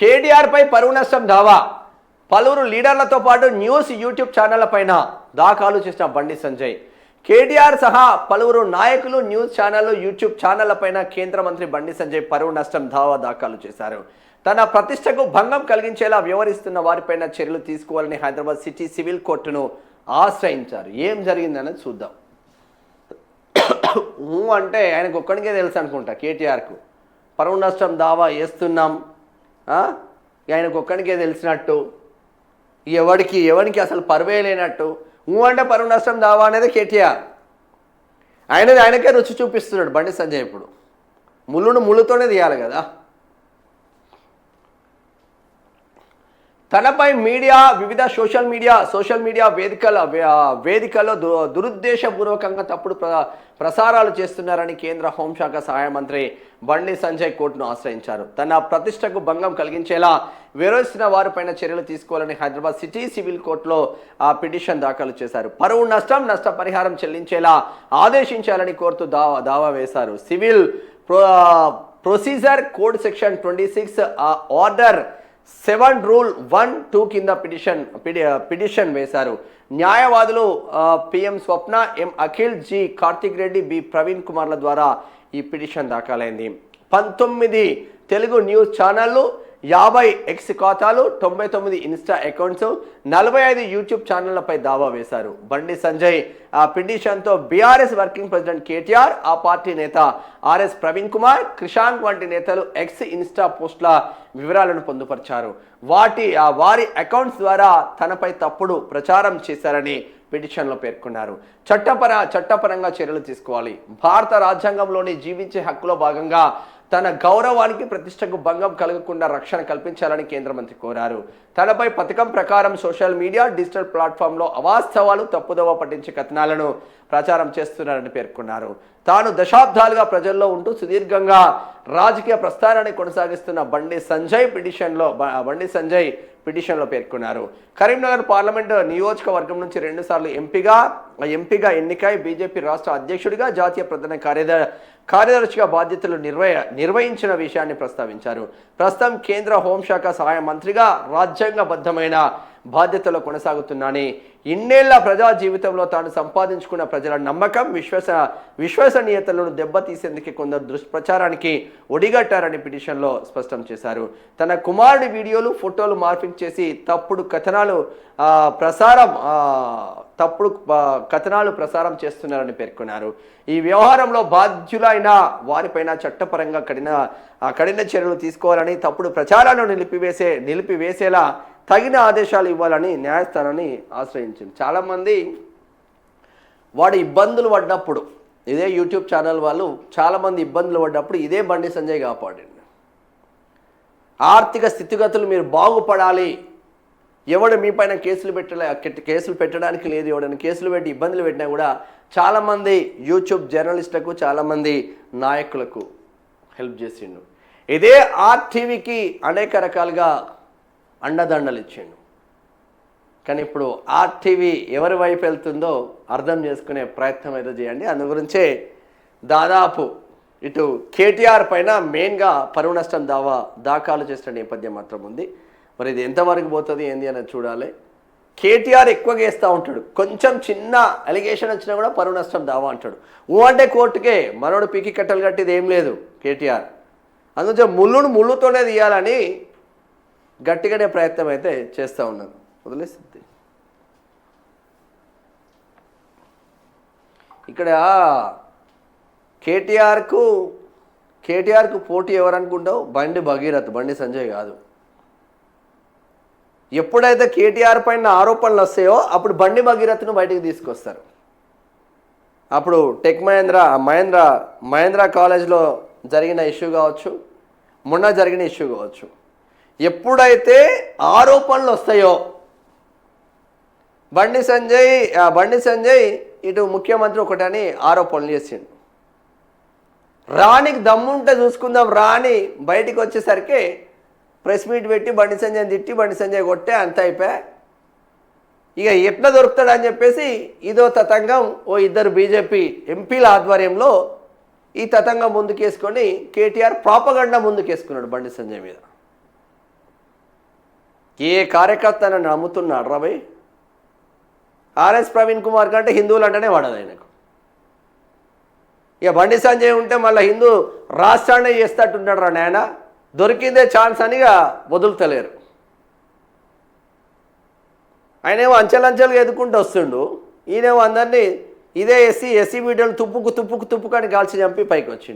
కేటీఆర్ పై పరువు నష్టం దావా పలువురు లీడర్లతో పాటు న్యూస్ యూట్యూబ్ ఛానళ్ల పైన దాఖలు చేసిన బండి సంజయ్. కేటీఆర్ సహా పలువురు నాయకులు న్యూస్ ఛానళ్లు యూట్యూబ్ ఛానళ్ల పైన కేంద్ర మంత్రి బండి సంజయ్ పరువు నష్టం దావా దాఖలు చేశారు. తన ప్రతిష్టకు భంగం కలిగించేలా వ్యవహరిస్తున్న వారిపైన చర్యలు తీసుకోవాలని హైదరాబాద్ సిటీ సివిల్ కోర్టును ఆశ్రయించారు. ఏం జరిగిందనేది చూద్దాం. అంటే ఆయనకు ఒక్కడికే తెలుసు అనుకుంటా, కేటీఆర్కు పరువు నష్టం దావా వేస్తున్నాం ఆయనకు ఒక్కడికే తెలిసినట్టు, ఎవరికి అసలు పరువే లేనట్టు. అంటే పరువు నష్టం దావా అనేది కేటీఆర్ ఆయనకే రుచి చూపిస్తున్నాడు బండి సంజయ్. ఇప్పుడు ముళ్ళుతోనే తీయాలి కదా. తనపై మీడియా వివిధ సోషల్ మీడియా వేదికల్లో దురుద్దేశపూర్వకంగా తప్పుడు ప్రసారాలు చేస్తున్నారని కేంద్ర హోంశాఖ సహాయ మంత్రి బండి సంజయ్ కోర్టును ఆశ్రయించారు. తన ప్రతిష్టకు భంగం కలిగించేలా విరోధిస్తున్న వారిపైన చర్యలు తీసుకోవాలని హైదరాబాద్ సిటీ సివిల్ కోర్టులో పిటిషన్ దాఖలు చేశారు. పరువు నష్టపరిహారం చెల్లించేలా ఆదేశించాలని కోర్టు దావా వేశారు. Civil procedure code section 26 order 7 rule 1-2 కింద పిటిషన్ వేశారు. న్యాయవాదులు పిఎం స్వప్న, ఎం అఖిల్, జి కార్తిక్ రెడ్డి, బి ప్రవీణ్ కుమార్ల ద్వారా ఈ పిటిషన్ దాఖలైంది. 19 తెలుగు న్యూస్ ఛానళ్లు, 50 ఎక్స్ ఖాతాలు, 99 ఇన్స్టా అకౌంట్స్, 45 యూట్యూబ్ ఛానళ్లపై దావా వేశారు. బండి సంజయ్ పిటిషన్తో బీఆర్ఎస్ వర్కింగ్ ప్రెసిడెంట్ కేటీఆర్, ఆ పార్టీ నేత ఆర్ఎస్ ప్రవీణ్ కుమార్, క్రిషాంక్ వంటి నేతలు ఎక్స్, ఇన్స్టా పోస్టుల వివరాలను పొందుపరిచారు. వారి అకౌంట్స్ ద్వారా తనపై తప్పుడు ప్రచారం చేశారని పిటిషన్లో పేర్కొన్నారు. చట్టపరంగా చర్యలు తీసుకోవాలి. భారత రాజ్యాంగంలోని జీవించే హక్కులో భాగంగా తన గౌరవానికి ప్రతిష్టకు భంగం కలగకుండా రక్షణ కల్పించాలని కేంద్ర మంత్రి కోరారు. తనపై పథకం ప్రకారం సోషల్ మీడియా, డిజిటల్ ప్లాట్ఫామ్లో అవాస్తవాలు, తప్పుదోవ పట్టించే కథనాలను ప్రచారం చేస్తున్నారని పేర్కొన్నారు. తాను దశాబ్దాలుగా ప్రజల్లో ఉంటూ సుదీర్ఘంగా రాజకీయ ప్రస్థానాన్ని కొనసాగిస్తున్న బండి సంజయ్ పిటిషన్లో పేర్కొన్నారు. కరీంనగర్ పార్లమెంటు నియోజకవర్గం నుంచి 2 సార్లు ఎంపీగా ఎన్నికై బీజేపీ రాష్ట్ర అధ్యక్షుడిగా, జాతీయ ప్రధాన కార్యదర్శిగా బాధ్యతలు నిర్వహించిన విషయాన్ని ప్రస్తావించారు. ప్రస్తుతం కేంద్ర హోంశాఖ సహాయ మంత్రిగా రాజ్యాంగబద్ధమైన బాధ్యతలో కొనసాగుతున్నానని, ఇన్నేళ్ల ప్రజా జీవితంలో తాను సంపాదించుకున్న ప్రజల నమ్మకం, విశ్వసనీయతలను దెబ్బతీసేందుకు కొందరు దుష్ప్రచారానికి ఒడిగట్టారని పిటిషన్లో స్పష్టం చేశారు. తన కుమారుడి వీడియోలు, ఫోటోలు మార్ఫింగ్ చేసి తప్పుడు కథనాలు ప్రసారం చేస్తున్నారని పేర్కొన్నారు. ఈ వ్యవహారంలో బాధ్యులైన వారిపైన చట్టపరంగా కఠిన చర్యలు తీసుకోవాలని, తప్పుడు ప్రచారాలను నిలిపివేసేలా తగిన ఆదేశాలు ఇవ్వాలని న్యాయస్థానాన్ని ఆశ్రయించింది. చాలామంది వాడు ఇబ్బందులు పడ్డప్పుడు, ఇదే యూట్యూబ్ ఛానల్ వాళ్ళు చాలామంది ఇబ్బందులు పడ్డప్పుడు ఇదే బండి సంజయ్ కాపాడండి. ఆర్థిక స్థితిగతులు మీరు బాగుపడాలి, ఎవడు మీ పైన కేసులు పెట్టడానికి లేదు, ఎవడైనా కేసులు పెట్టి ఇబ్బందులు పెట్టినా కూడా చాలామంది యూట్యూబ్ జర్నలిస్టులకు, చాలామంది నాయకులకు హెల్ప్ చేసిండు. ఇదే ఆర్టీవీకి అనేక రకాలుగా అండదండలు ఇచ్చిండు. కానీ ఇప్పుడు ఆర్టీవీ ఎవరి వైపు వెళ్తుందో అర్థం చేసుకునే ప్రయత్నం అయితే చేయండి. అందు గురించే దాదాపు ఇటు కేటీఆర్ పైన మెయిన్గా పరువు నష్టం దాఖలు చేసిన నేపథ్యం మాత్రం ఉంది. మరి ఇది ఎంతవరకు పోతుంది ఏంది అనేది చూడాలి. కేటీఆర్ ఎక్కువగా వేస్తూ ఉంటాడు, కొంచెం చిన్న అలిగేషన్ వచ్చినా కూడా పరువు నష్టం దావా అంటాడు. అంటే కోర్టుకే మనోడు పీకి కట్టలు కట్టేది ఏం లేదు కేటీఆర్. అందుకే ముళ్ళుతోనే తీయాలని గట్టిగానే ప్రయత్నం అయితే చేస్తూ ఉన్నాను. వదిలేస్తుంది ఇక్కడ కేటీఆర్కు పోటీ ఎవరనుకుంటావు? బండి సంజయ్ కాదు. ఎప్పుడైతే కేటీఆర్ పైన ఆరోపణలు వస్తాయో అప్పుడు బండి భగీరథ్ను బయటికి తీసుకొస్తారు. అప్పుడు టెక్ మహేంద్ర కాలేజ్లో జరిగిన ఇష్యూ కావచ్చు, మొన్న జరిగిన ఇష్యూ కావచ్చు, ఎప్పుడైతే ఆరోపణలు వస్తాయో బండి సంజయ్ ఇటు ముఖ్యమంత్రి ఒకటని ఆరోపణలు చేసిండు. రానికి దమ్ముంటే చూసుకుందాం రాని బయటికి వచ్చేసరికి ప్రెస్ మీట్ పెట్టి బండి సంజయ్ తిట్టి బండి సంజయ్ కొట్టే అంత అయిపోయా. ఇక ఎట్లా దొరుకుతాడని చెప్పేసి ఇదో తతంగం ఇద్దరు బీజేపీ ఎంపీల ఆధ్వర్యంలో ఈ తతంగం ముందుకేసుకొని కేటీఆర్ ప్రాపగండా ముందుకేసుకున్నాడు బండి సంజయ్ మీద. ఏ కార్యకర్త నన్ను నమ్ముతున్నాడు రాబోయ్. ఆర్ఎస్ ప్రవీణ్ కుమార్ కంటే హిందువులు అంటేనే వాడదు ఆయనకు. ఇక బండి సంజయ్ ఉంటే మళ్ళీ హిందూ రాష్ట్రాన్ని చేస్తట్టున్నాడు రా నాయన. దొరికిందే ఛాన్స్ అనిగా వదులుతలేరు. ఆయనేమో అంచెలంచెలుగా ఎదుకుంటూ వస్తుండు, ఈయనేమో అందరినీ ఇదే ఎస్సీ బిడ్డలు తుప్పుకు అని కాల్చి చంపి పైకి వచ్చిండు.